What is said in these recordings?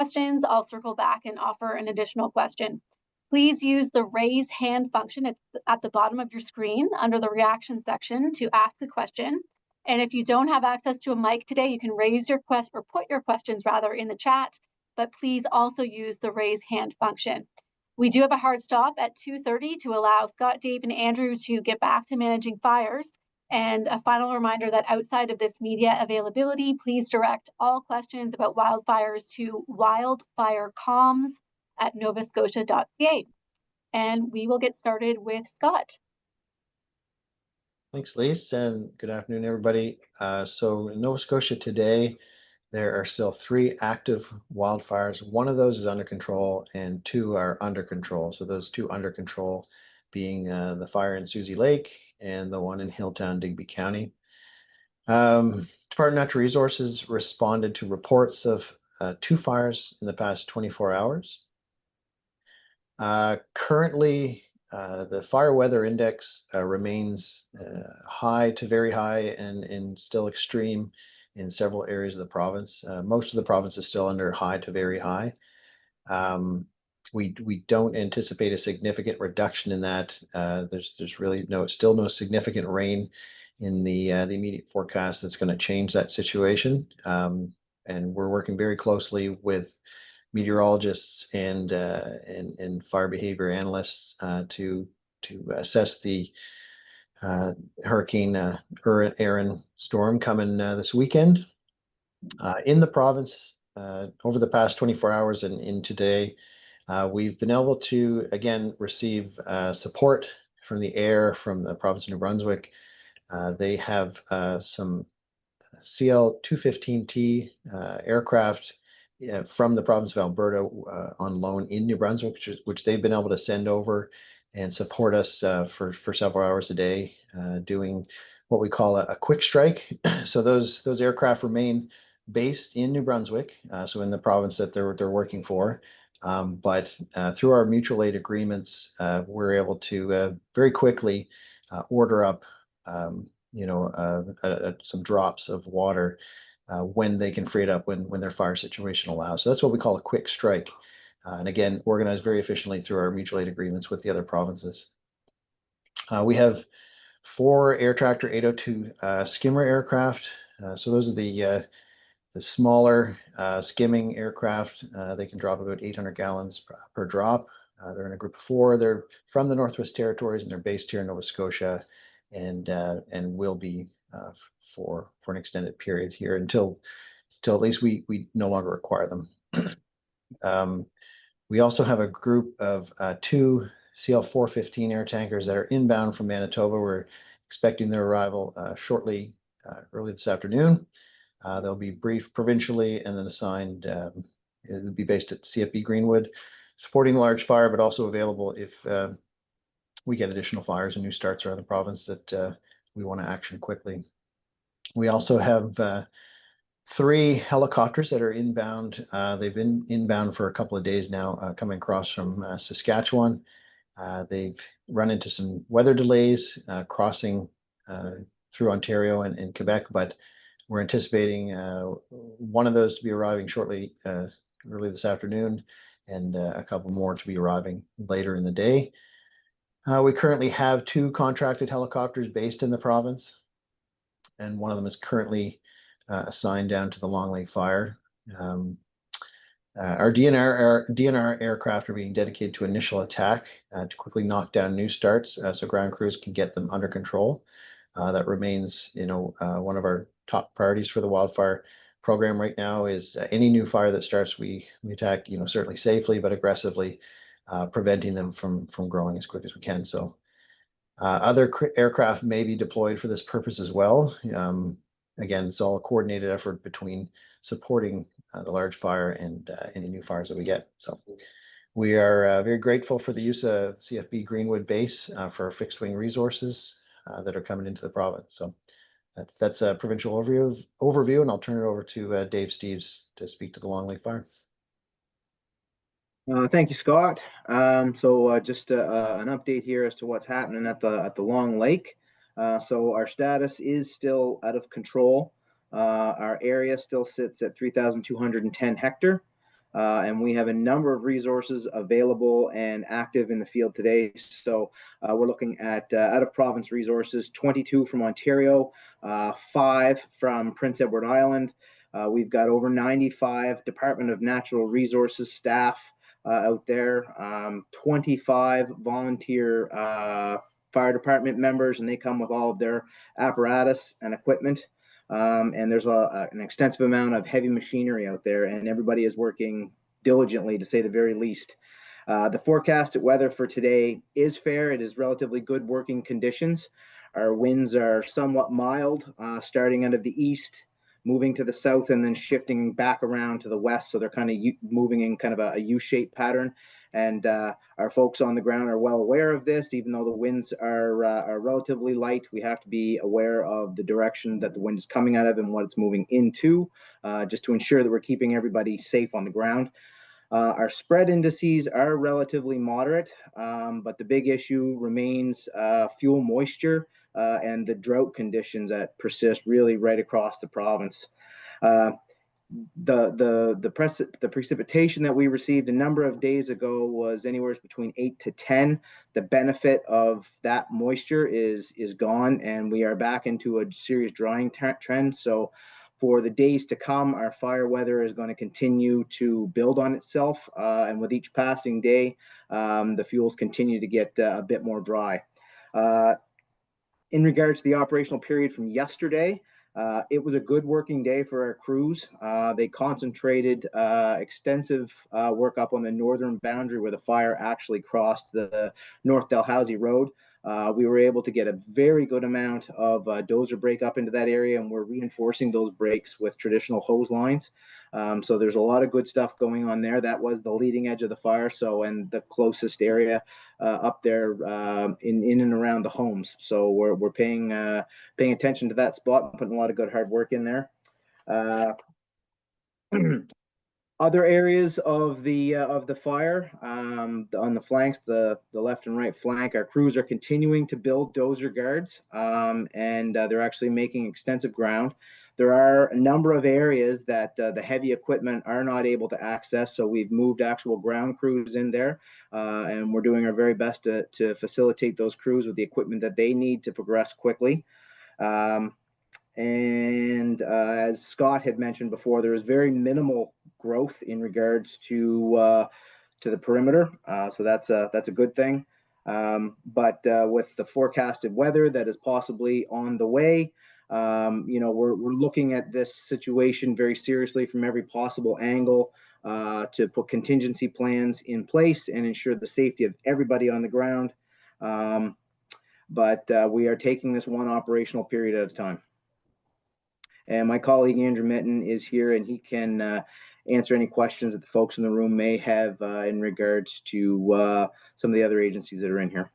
questions, I'll circle back and offer an additional question. Please use the raise hand function. It's at the bottom of your screen under the reaction section to ask a question. And if you don't have access to a mic today, you can raise your question or put your questions rather in the chat, but please also use the raise hand function. We do have a hard stop at 2:30 to allow Scott, Dave, and Andrew to get back to managing fires. And a final reminder that outside of this media availability, please direct all questions about wildfires to wildfirecomms@novascotia.ca. And we will get started with Scott. Thanks, Lise, and good afternoon, everybody. So in Nova Scotia today, there are still 3 active wildfires. 1 of those is under control and 2 are under control. So those 2 under control being the fire in Susie Lake and the one in Hilltown, Digby County. Department of Natural Resources responded to reports of 2 fires in the past 24 hours. Currently, the fire weather index remains high to very high and still extreme in several areas of the province. Most of the province is still under high to very high. We don't anticipate a significant reduction in that. There's really still no significant rain in the immediate forecast that's going to change that situation. And we're working very closely with meteorologists and fire behavior analysts to assess the Hurricane Erin storm coming this weekend. In the province, over the past 24 hours and in today, we've been able to again receive support from the air from the province of New Brunswick. They have some CL-215T aircraft from the province of Alberta on loan in New Brunswick, which they've been able to send over and support us for several hours a day, doing what we call a quick strike. So those aircraft remain based in New Brunswick, so in the province that they're working for. But through our mutual aid agreements, we're able to very quickly order up some drops of water when they can free it up when their fire situation allows. So that's what we call a quick strike. And again, organized very efficiently through our mutual aid agreements with the other provinces. We have 4 Air Tractor 802 skimmer aircraft. So those are the smaller skimming aircraft. They can drop about 800 gallons per drop. They're in a group of 4. They're from the Northwest Territories and they're based here in Nova Scotia, and will be for an extended period here until at least we no longer require them. We also have a group of 2 CL-415 air tankers that are inbound from Manitoba. We're expecting their arrival shortly, early this afternoon. They'll be briefed provincially and then assigned. It'll be based at CFB Greenwood, supporting the large fire, but also available if we get additional fires and new starts around the province that we want to action quickly. We also have 3 helicopters that are inbound. They've been inbound for a couple of days now, coming across from Saskatchewan. They've run into some weather delays crossing through Ontario and Quebec, but we're anticipating one of those to be arriving shortly, early this afternoon, and a couple more to be arriving later in the day. We currently have 2 contracted helicopters based in the province, and one of them is currently assigned down to the Long Lake fire. Our DNR aircraft are being dedicated to initial attack to quickly knock down new starts, so ground crews can get them under control. That remains, one of our top priorities for the wildfire program right now. Is any new fire that starts, we attack, certainly safely but aggressively, preventing them from growing as quick as we can. So other aircraft may be deployed for this purpose as well. Again, it's all a coordinated effort between supporting the large fire and any new fires that we get. So we are very grateful for the use of CFB Greenwood base for fixed wing resources that are coming into the province. So that's a provincial overview, and I'll turn it over to Dave Steeves to speak to the Long Lake fire. Thank you, Scott. Just an update here as to what's happening at the Long Lake. So our status is still out of control. Our area still sits at 3,210 hectare. And we have a number of resources available and active in the field today. So we're looking at out of province resources, 22 from Ontario, 5 from Prince Edward Island. We've got over 95 Department of Natural Resources staff out there, 25 volunteer fire department members, and they come with all of their apparatus and equipment. And there's an extensive amount of heavy machinery out there, and everybody is working diligently, to say the very least. The forecasted weather for today is fair. It is relatively good working conditions. Our winds are somewhat mild, starting out of the east, moving to the south, and then shifting back around to the west. So they're kind of moving in kind of a U-shaped pattern. And our folks on the ground are well aware of this. Even though the winds are relatively light, we have to be aware of the direction that the wind is coming out of and what it's moving into, just to ensure that we're keeping everybody safe on the ground. Our spread indices are relatively moderate, but the big issue remains fuel moisture and the drought conditions that persist really right across the province. The precipitation that we received a number of days ago was anywhere between 8 to 10. The benefit of that moisture is gone, and we are back into a serious drying trend. So for the days to come, our fire weather is going to continue to build on itself, and with each passing day, the fuels continue to get a bit more dry. In regards to the operational period from yesterday, it was a good working day for our crews. They concentrated extensive work up on the northern boundary where the fire actually crossed the North Dalhousie Road. We were able to get a very good amount of dozer break up into that area, and we're reinforcing those breaks with traditional hose lines. So there's a lot of good stuff going on there. That was the leading edge of the fire, and the closest area up there in and around the homes. So we're paying attention to that spot and putting a lot of good hard work in there. Other areas of the fire on the flanks, the left and right flank, our crews are continuing to build dozer guards, and they're actually making extensive ground. There are a number of areas that the heavy equipment are not able to access, so we've moved actual ground crews in there, and we're doing our very best to facilitate those crews with the equipment that they need to progress quickly. And as Scott had mentioned before, there is very minimal growth in regards to the perimeter, so that's a good thing. But with the forecasted weather that is possibly on the way, we're looking at this situation very seriously from every possible angle to put contingency plans in place and ensure the safety of everybody on the ground. But we are taking this one operational period at a time. And my colleague Andrew Mitten is here, and he can answer any questions that the folks in the room may have in regards to some of the other agencies that are in here.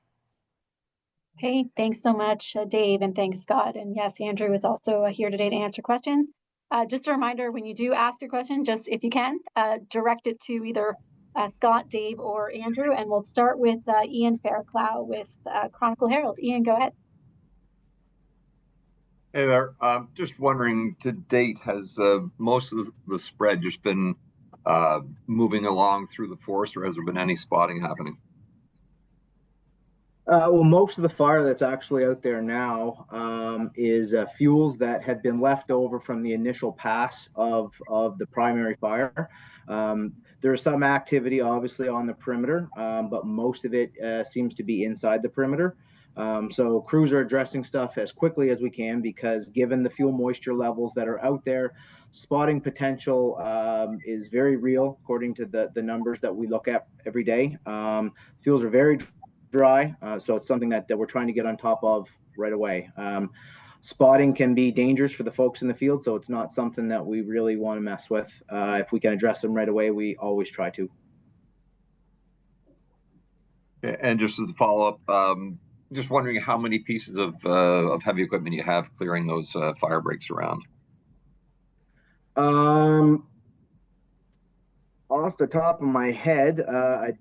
Okay, thanks so much, Dave, and thanks, Scott. And yes, Andrew is also here today to answer questions. Just a reminder, when you do ask your question, just if you can, direct it to either Scott, Dave, or Andrew, and we'll start with Ian Fairclough with Chronicle Herald. Ian, go ahead. Hey there. Just wondering, to date, has most of the spread just been moving along through the forest, or has there been any spotting happening? Well, most of the fire that's actually out there now is fuels that have been left over from the initial pass of the primary fire. There is some activity, obviously, on the perimeter, but most of it seems to be inside the perimeter. So crews are addressing stuff as quickly as we can, because given the fuel moisture levels that are out there, spotting potential is very real, according to the numbers that we look at every day. Fuels are very dry, so it's something that we're trying to get on top of right away. Spotting can be dangerous for the folks in the field, so it's not something that we really want to mess with. If we can address them right away, we always try to. And just as a follow-up, just wondering how many pieces of heavy equipment you have clearing those fire breaks around. Off the top of my head, I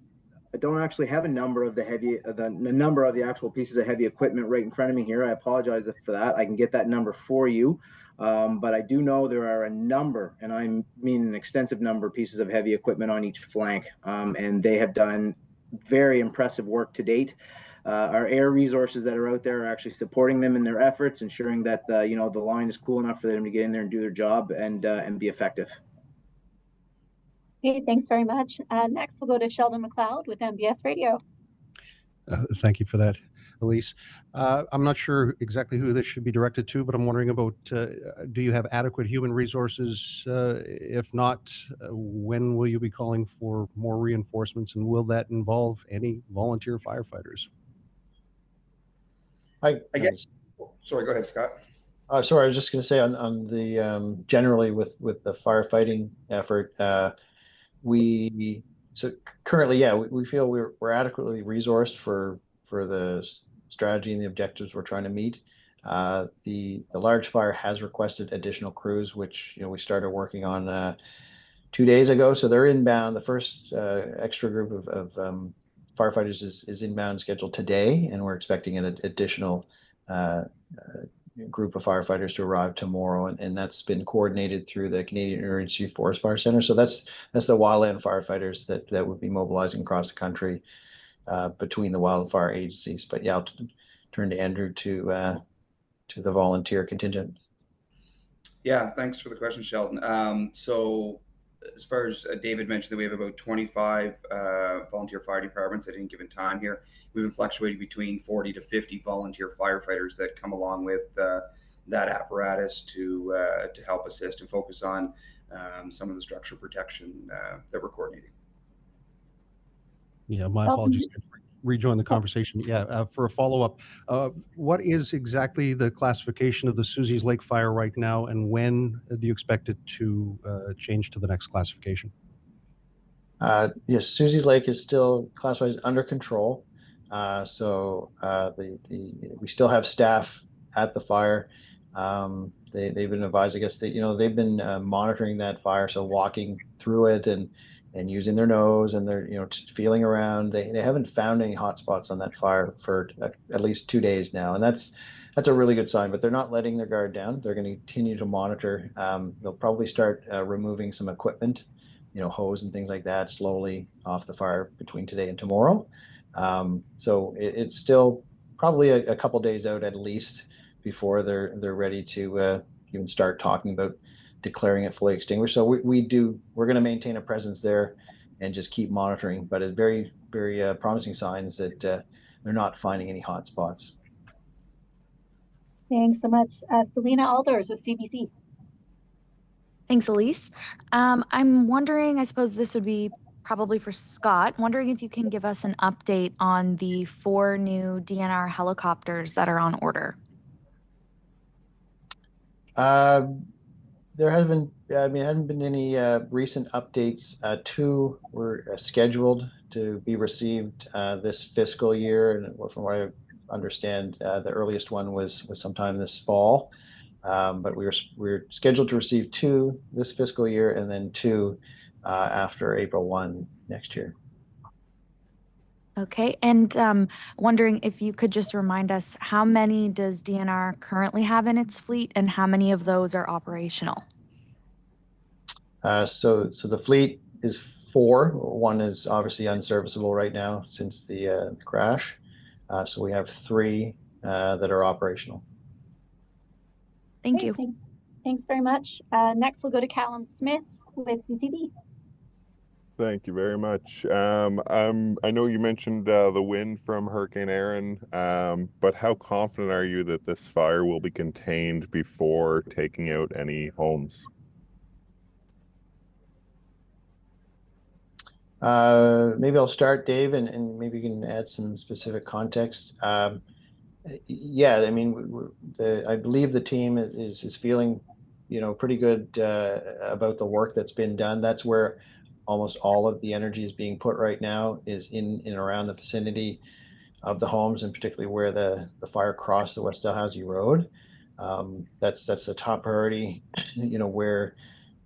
don't actually have a number of the number of the actual pieces of heavy equipment right in front of me here. I apologize for that. I can get that number for you. But I do know there are a number, and I mean an extensive number, of pieces of heavy equipment on each flank, and they have done very impressive work to date. Our air resources that are out there are actually supporting them in their efforts, ensuring that the line is cool enough for them to get in there and do their job and be effective. Okay, thanks very much. Next, we'll go to Sheldon McLeod with MBS Radio. Thank you for that, Elise. I'm not sure exactly who this should be directed to, but I'm wondering about, do you have adequate human resources? If not, when will you be calling for more reinforcements, and will that involve any volunteer firefighters? I guess. Sorry, go ahead, Scott. Sorry, I was just going to say on the generally with the firefighting effort, currently, we feel we're adequately resourced for the strategy and the objectives we're trying to meet. The large fire has requested additional crews, which we started working on 2 days ago. So they're inbound. The first extra group of firefighters is inbound, scheduled today, and we're expecting an additional group of firefighters to arrive tomorrow, and that's been coordinated through the Canadian Emergency Forest Fire Center. So that's the wildland firefighters that would be mobilizing across the country between the wildfire agencies. But yeah, I'll turn to Andrew to the volunteer contingent. Yeah, thanks for the question, Sheldon. So as far as David mentioned, that we have about 25 volunteer fire departments at any given time here. We've been fluctuating between 40 to 50 volunteer firefighters that come along with that apparatus to help assist and focus on some of the structural protection that we're coordinating. Yeah, my apologies. Rejoin the conversation. Yeah, for a follow-up, what is exactly the classification of the Susie's Lake fire right now, and when do you expect it to change to the next classification? Yes, Susie's Lake is still classified as under control. We still have staff at the fire. They've been advised, I guess, that they've been monitoring that fire, so walking through it and using their nose, and they're just feeling around. They haven't found any hot spots on that fire for at least 2 days now, and that's a really good sign. But they're not letting their guard down. They're going to continue to monitor. They'll probably start removing some equipment, hose and things like that, slowly off the fire between today and tomorrow. So it's still probably a couple days out at least before they're ready to even start talking about declaring it fully extinguished. So we're going to maintain a presence there and just keep monitoring, but it's very, very promising signs that they're not finding any hot spots. Thanks so much. Selena Alders with CBC. Thanks, Elise. I'm wondering, I suppose this would be probably for Scott, wondering if you can give us an update on the 4 new DNR helicopters that are on order. There hasn't been any recent updates. 2 were scheduled to be received this fiscal year, and from what I understand, the earliest one was sometime this fall. But we're scheduled to receive 2 this fiscal year, and then 2 after April 1 next year. Okay, and wondering if you could just remind us, how many does DNR currently have in its fleet, and how many of those are operational? So the fleet is 4. 1 is obviously unserviceable right now since the crash. So we have 3 that are operational. Thank you. Thanks very much. Next, we'll go to Callum Smith with CTV. Thank you very much. I know you mentioned the wind from Hurricane Erin, but how confident are you that this fire will be contained before taking out any homes? Maybe I'll start, Dave, and maybe you can add some specific context. Yeah, I mean, I believe the team is feeling, pretty good about the work that's been done. That's where almost all of the energy is being put right now, is in and around the vicinity of the homes, and particularly where the fire crossed the West Dalhousie Road. That's the top priority, where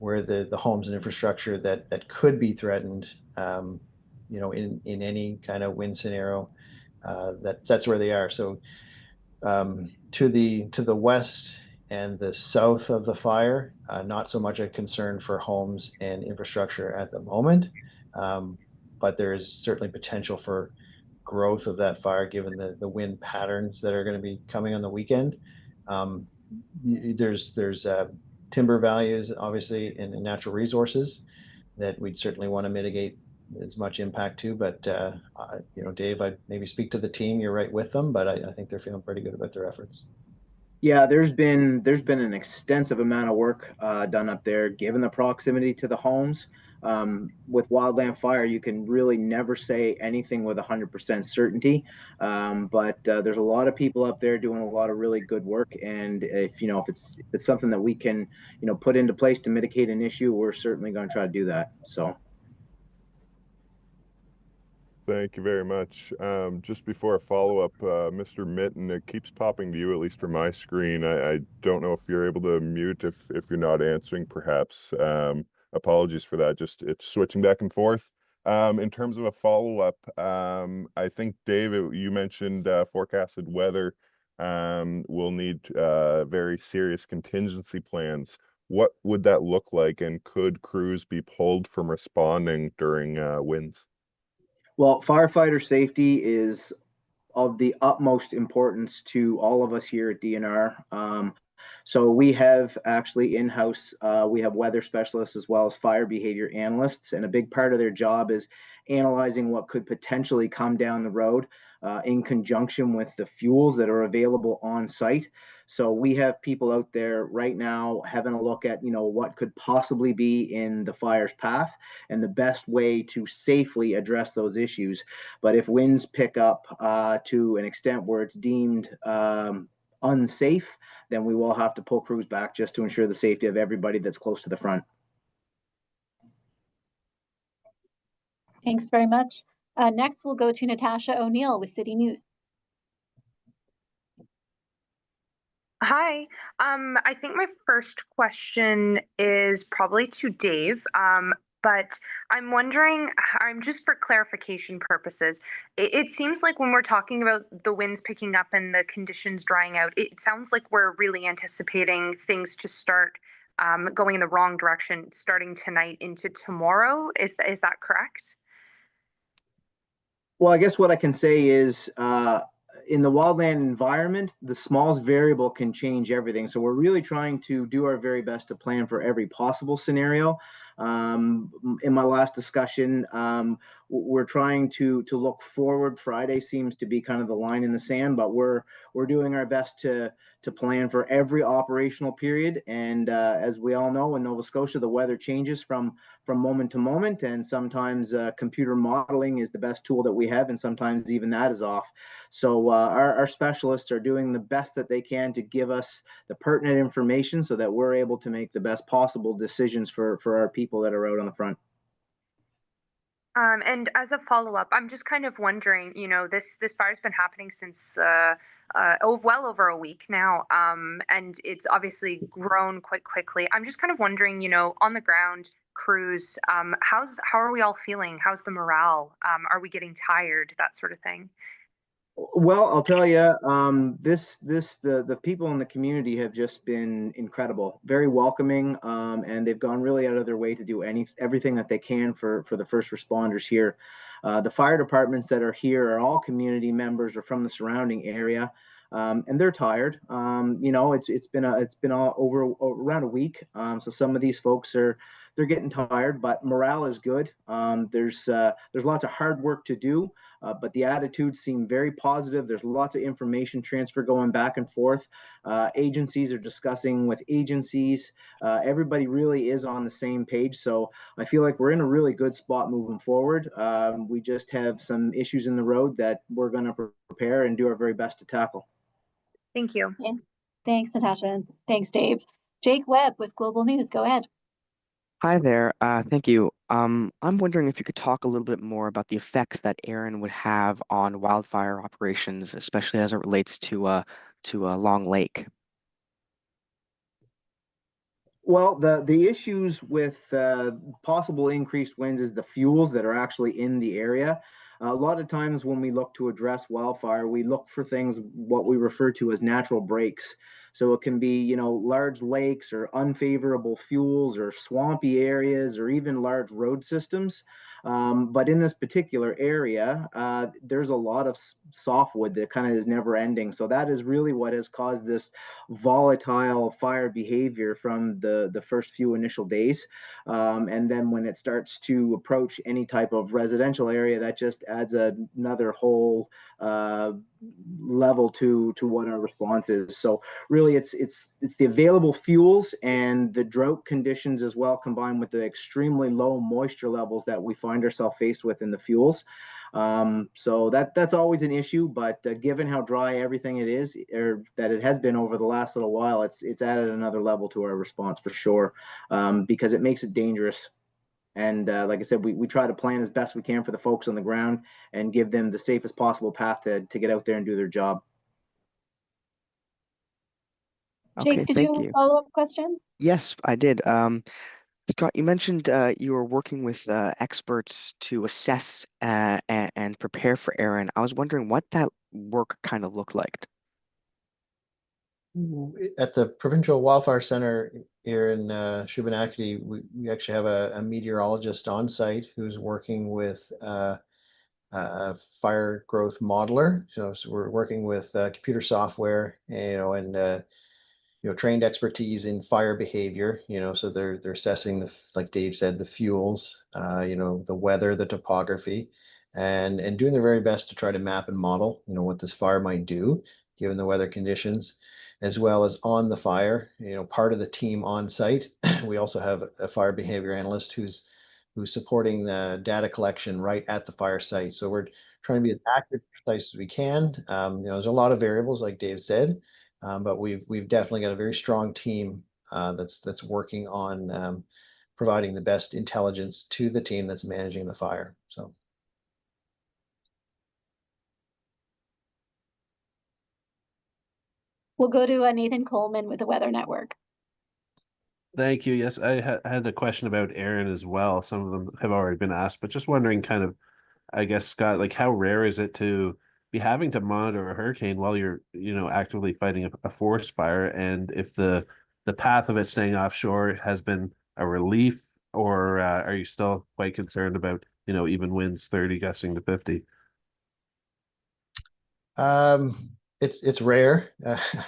the homes and infrastructure that could be threatened, in any kind of wind scenario, that's where they are. So to the west and the south of the fire, not so much a concern for homes and infrastructure at the moment, but there is certainly potential for growth of that fire given the wind patterns that are going to be coming on the weekend. There's timber values, obviously, and natural resources that we'd certainly want to mitigate as much impact to. But Dave, I'd maybe speak to the team. You're right with them, but I think they're feeling pretty good about their efforts. Yeah, there's been an extensive amount of work done up there, given the proximity to the homes. With wildland fire, you can really never say anything with 100% certainty. But there's a lot of people up there doing a lot of really good work. And if it's something that we can put into place to mitigate an issue, we're certainly going to try to do that. So. Thank you very much. Just before a follow-up, Mr. Mitten, it keeps popping to you, at least from my screen. I don't know if you're able to mute if you're not answering, perhaps. Apologies for that. Just it's switching back and forth. In terms of a follow-up, I think, Dave, you mentioned forecasted weather will need very serious contingency plans. What would that look like, and could crews be pulled from responding during winds? Well, firefighter safety is of the utmost importance to all of us here at DNR. So we have actually in-house, we have weather specialists as well as fire behavior analysts, and a big part of their job is analyzing what could potentially come down the road in conjunction with the fuels that are available on site. So we have people out there right now having a look at, what could possibly be in the fire's path and the best way to safely address those issues. But if winds pick up to an extent where it's deemed unsafe, then we will have to pull crews back just to ensure the safety of everybody that's close to the front. Thanks very much. Next, we'll go to Natasha O'Neill with City News. Hi. I think my first question is probably to Dave, but I'm wondering, just for clarification purposes, it seems like when we're talking about the winds picking up and the conditions drying out, it sounds like we're really anticipating things to start going in the wrong direction starting tonight into tomorrow. Is that correct? Well, I guess what I can say is in the wildland environment, the smallest variable can change everything. So we're really trying to do our very best to plan for every possible scenario. In my last discussion, we're trying to look forward. Friday seems to be kind of the line in the sand, but we're doing our best to plan for every operational period. And as we all know, in Nova Scotia, the weather changes from moment to moment, and sometimes computer modeling is the best tool that we have, and sometimes even that is off. So our specialists are doing the best that they can to give us the pertinent information so that we're able to make the best possible decisions for our people that are out on the front. And as a follow-up, I'm just kind of wondering, this fire's been happening since well over a week now, and it's obviously grown quite quickly. I'm just kind of wondering, on the ground, crews, how are we all feeling? How's the morale? Are we getting tired? That sort of thing. Well, I'll tell you, the people in the community have just been incredible, very welcoming, and they've gone really out of their way to do everything that they can for the first responders here. The fire departments that are here are all community members or from the surrounding area, and they're tired. It's been around a week, so some of these folks they're getting tired, but morale is good. There's lots of hard work to do. But the attitudes seem very positive. There's lots of information transfer going back and forth. Agencies are discussing with agencies. Everybody really is on the same page. So I feel like we're in a really good spot moving forward. We just have some issues in the road that we're going to prepare and do our very best to tackle. Thank you. Yeah. Thanks, Natasha. Thanks, Dave. Jake Webb with Global News. Go ahead. Hi there. Thank you. I'm wondering if you could talk a little bit more about the effects that Aaron would have on wildfire operations, especially as it relates to a Long Lake. Well, the issues with possible increased winds is the fuels that are actually in the area. A lot of times when we look to address wildfire, we look for things, what we refer to as natural breaks. So it can be, large lakes or unfavorable fuels or swampy areas or even large road systems. But in this particular area, there's a lot of softwood that kind of is never ending. So that is really what has caused this volatile fire behavior from the first few initial days. And then when it starts to approach any type of residential area, that just adds another whole level to what our response is. So really it's the available fuels and the drought conditions as well, combined with the extremely low moisture levels that we find ourselves faced with in the fuels. So that's always an issue, but given how dry everything it is, or that it has been over the last little while, it's added another level to our response for sure, because it makes it dangerous. And like I said, we try to plan as best we can for the folks on the ground and give them the safest possible path to get out there and do their job. Jake, Okay, did you thank have a you. follow-up question? Yes, I did. Scott, you mentioned you were working with experts to assess and prepare for Aaron. I was wondering what that work kind of looked like. At the Provincial Wildfire Center here in Shubenacadie, we actually have a meteorologist on site who's working with a fire growth modeler. So we're working with computer software, and trained expertise in fire behavior. So they're assessing like Dave said, the fuels, the weather, the topography, and doing their very best to try to map and model, what this fire might do given the weather conditions, as well as on the fire. Part of the team on site, we also have a fire behavior analyst who's supporting the data collection right at the fire site. So we're trying to be as accurate and precise as we can. There's a lot of variables, like Dave said, but we've definitely got a very strong team that's working on providing the best intelligence to the team that's managing the fire. So. We'll go to Nathan Coleman with the Weather Network. Thank you. Yes, I had a question about Aaron as well. Some of them have already been asked, but just wondering kind of, I guess, Scott, like how rare is it to be having to monitor a hurricane while you're, actively fighting a forest fire? And if the path of it staying offshore has been a relief, or are you still quite concerned about, even winds 30 gusting to 50? It's rare.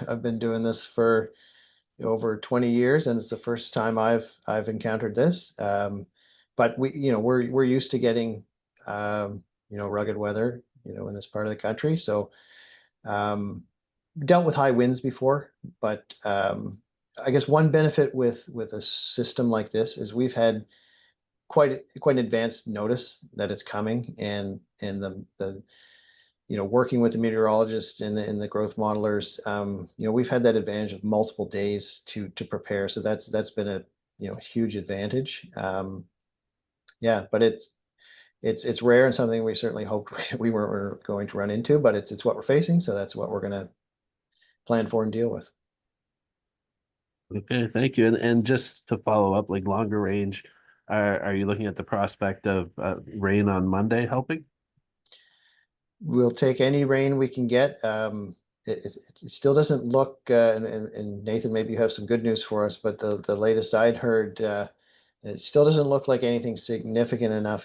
I've been doing this for over 20 years, and it's the first time I've encountered this. But we're used to getting rugged weather in this part of the country. So dealt with high winds before, but I guess one benefit with a system like this is we've had quite an advanced notice that it's coming, and the working with the meteorologists and the growth modelers, we've had that advantage of multiple days to prepare. So that's been a huge advantage. Yeah, but it's rare and something we certainly hoped we weren't going to run into, but it's what we're facing. So that's what we're going to plan for and deal with. Okay, thank you. And just to follow up, like longer range, are you looking at the prospect of rain on Monday helping? We'll take any rain we can get. It still doesn't look, and Nathan, maybe you have some good news for us, but the latest I'd heard, it still doesn't look like anything significant enough.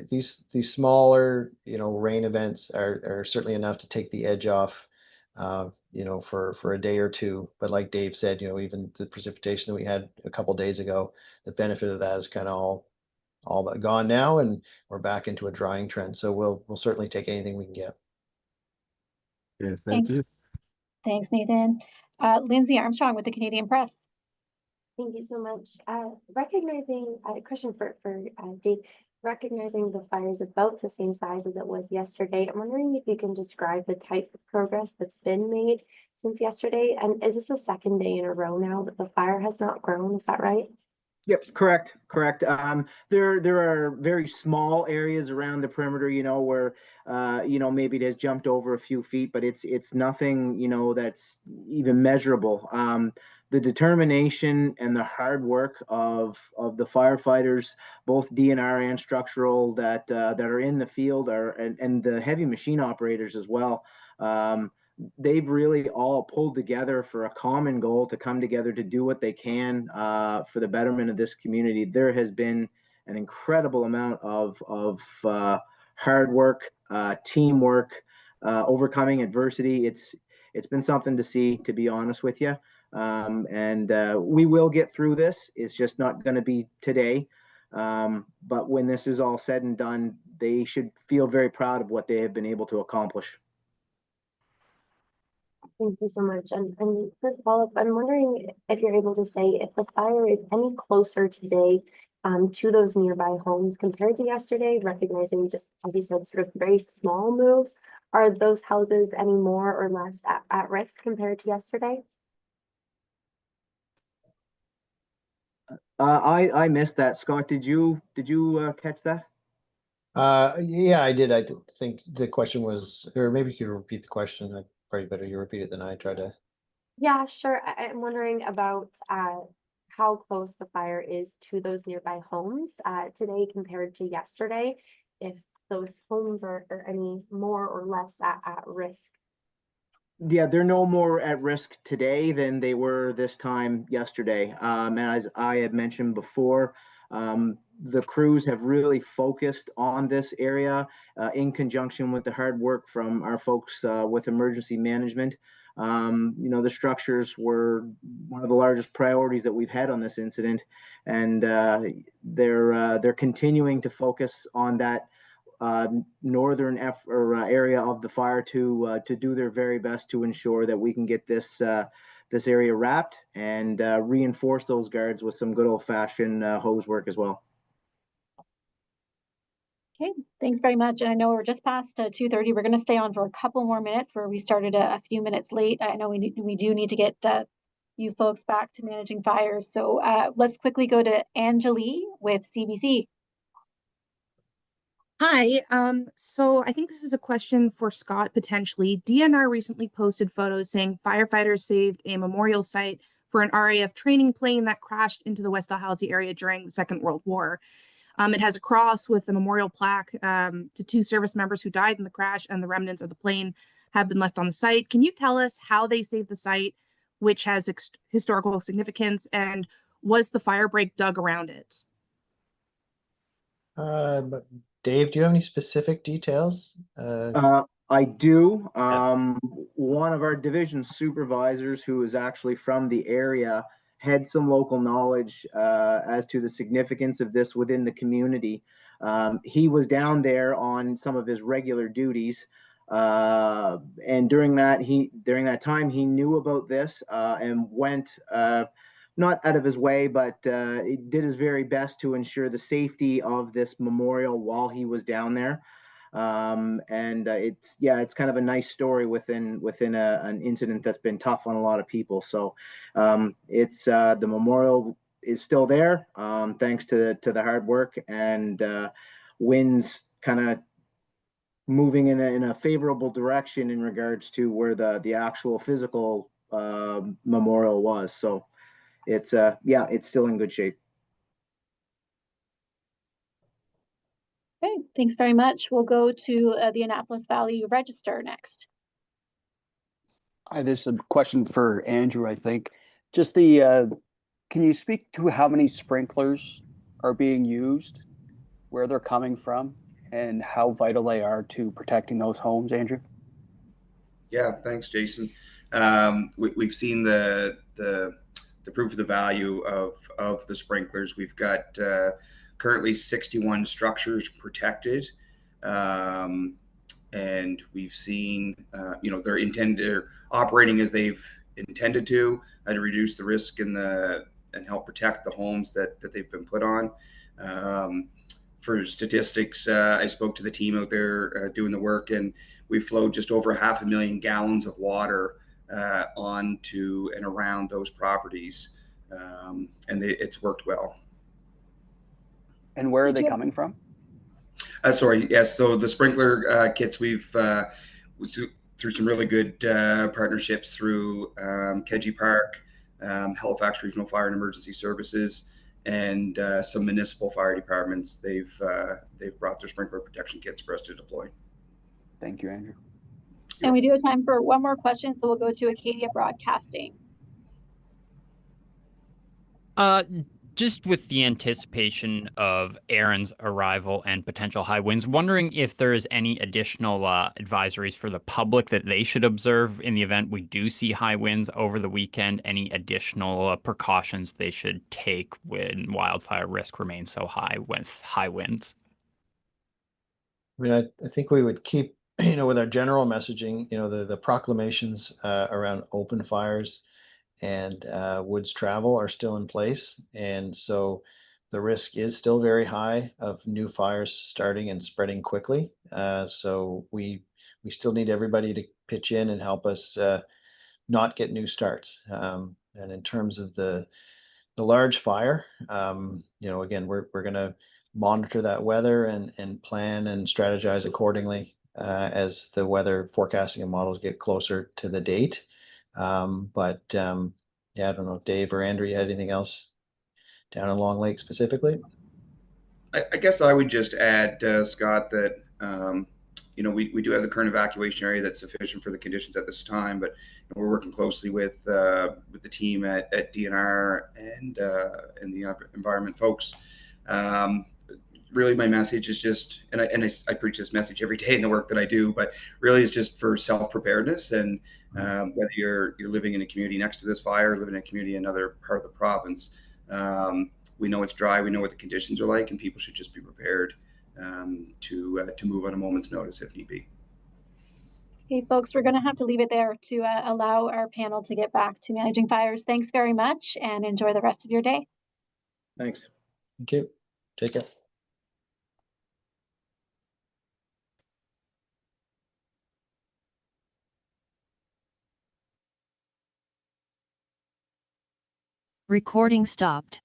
These smaller, rain events are certainly enough to take the edge off, for a day or two. But like Dave said, even the precipitation that we had a couple days ago, the benefit of that is kind of all but gone now, and we're back into a drying trend. So we'll certainly take anything we can get. Yeah, thank you. Thanks, Nathan. Lindsay Armstrong with the Canadian Press. Thank you so much. Recognizing a question for Dave, recognizing the fire is about the same size as it was yesterday, I'm wondering if you can describe the type of progress that's been made since yesterday. And is this the second day in a row now that the fire has not grown? Is that right? Yep, correct. There are very small areas around the perimeter, where maybe it has jumped over a few feet, but it's nothing, that's even measurable. The determination and the hard work of the firefighters, both DNR and structural, that are in the field, and the heavy machine operators as well. they've really all pulled together for a common goal to come together to do what they can for the betterment of this community. There has been an incredible amount of hard work, teamwork, overcoming adversity. It's been something to see, to be honest with you. And we will get through this. It's just not going to be today. But when this is all said and done, they should feel very proud of what they have been able to accomplish. Thank you so much. And for follow-up, I'm wondering if you're able to say if the fire is any closer today to those nearby homes compared to yesterday, recognizing, just as you said, sort of very small moves. Are those houses any more or less at risk compared to yesterday? I missed that. Scott, did you catch that? Yeah, I did. I think the question was, or maybe you could repeat the question. I'd probably better you repeat it than I try to. Yeah, sure. I'm wondering about how close the fire is to those nearby homes today compared to yesterday, if those homes are any more or less at risk. Yeah, they're no more at risk today than they were this time yesterday. And as I had mentioned before, the crews have really focused on this area in conjunction with the hard work from our folks with emergency management. The structures were one of the largest priorities that we've had on this incident, and they're continuing to focus on that northern area of the fire to do their very best to ensure that we can get this area wrapped and reinforce those guards with some good old-fashioned hose work as well. Okay, thanks very much. And I know we're just past 2:30. We're going to stay on for a couple more minutes where we started a few minutes late. I know we do need to get you folks back to managing fires. So let's quickly go to Angelie with CBC. Hi, so I think this is a question for Scott, potentially. DNR recently posted photos saying firefighters saved a memorial site for an RAF training plane that crashed into the West Dalhousie area during the Second World War. It has a cross with a memorial plaque to 2 service members who died in the crash, and the remnants of the plane have been left on the site. Can you tell us how they saved the site, which has historical significance, and was the fire break dug around it? But Dave, do you have any specific details? I do. One of our division supervisors, who is actually from the area, had some local knowledge as to the significance of this within the community. He was down there on some of his regular duties, and during that time, he knew about this and went not out of his way, but he did his very best to ensure the safety of this memorial while he was down there. It's kind of a nice story within an incident that's been tough on a lot of people. So it's the memorial is still there, thanks to the hard work, and winds kind of moving in a favorable direction in regards to where the actual physical memorial was. So it's still in good shape. Okay, thanks very much. We'll go to the Annapolis Valley Register next. Hi, this is a question for Andrew, I think. Just can you speak to how many sprinklers are being used, where they're coming from, and how vital they are to protecting those homes, Andrew? Yeah, thanks, Jason. We've seen the proof of the value of the sprinklers. We've got currently 61 structures protected, and we've seen they're operating as they've intended to reduce the risk and help protect the homes that they've been put on. For statistics, I spoke to the team out there doing the work, and we flowed just over 500,000 gallons of water onto and around those properties, and it's worked well. And where are they coming from? Sorry, yes. So the sprinkler kits, we've through some really good partnerships through Kedzie Park, Halifax Regional Fire and Emergency Services, and some municipal fire departments. They've brought their sprinkler protection kits for us to deploy. Thank you, Andrew. And we do have time for one more question, so we'll go to Acadia Broadcasting. Just with the anticipation of Aaron's arrival and potential high winds, wondering if there is any additional advisories for the public that they should observe in the event we do see high winds over the weekend, any additional precautions they should take when wildfire risk remains so high with high winds. I mean, I think we would keep, with our general messaging, the proclamations around open fires and woods travel are still in place. And so the risk is still very high of new fires starting and spreading quickly. So we still need everybody to pitch in and help us not get new starts. And in terms of the large fire, again, we're going to monitor that weather and plan and strategize accordingly as the weather forecasting and models get closer to the date. Yeah, I don't know if Dave or Andrew, you had anything else down in Long Lake specifically? I guess I would just add, Scott, that we do have the current evacuation area that's sufficient for the conditions at this time, but we're working closely with the team at DNR and the environment folks. Really, my message is just, and I preach this message every day in the work that I do, but really it's just for self-preparedness. And whether you're living in a community next to this fire, living in a community in another part of the province, we know it's dry, we know what the conditions are like, and people should just be prepared to move on a moment's notice if need be. Okay, folks, we're going to have to leave it there to allow our panel to get back to managing fires. Thanks very much, and enjoy the rest of your day. Thanks. Thank you. Take care. Recording stopped.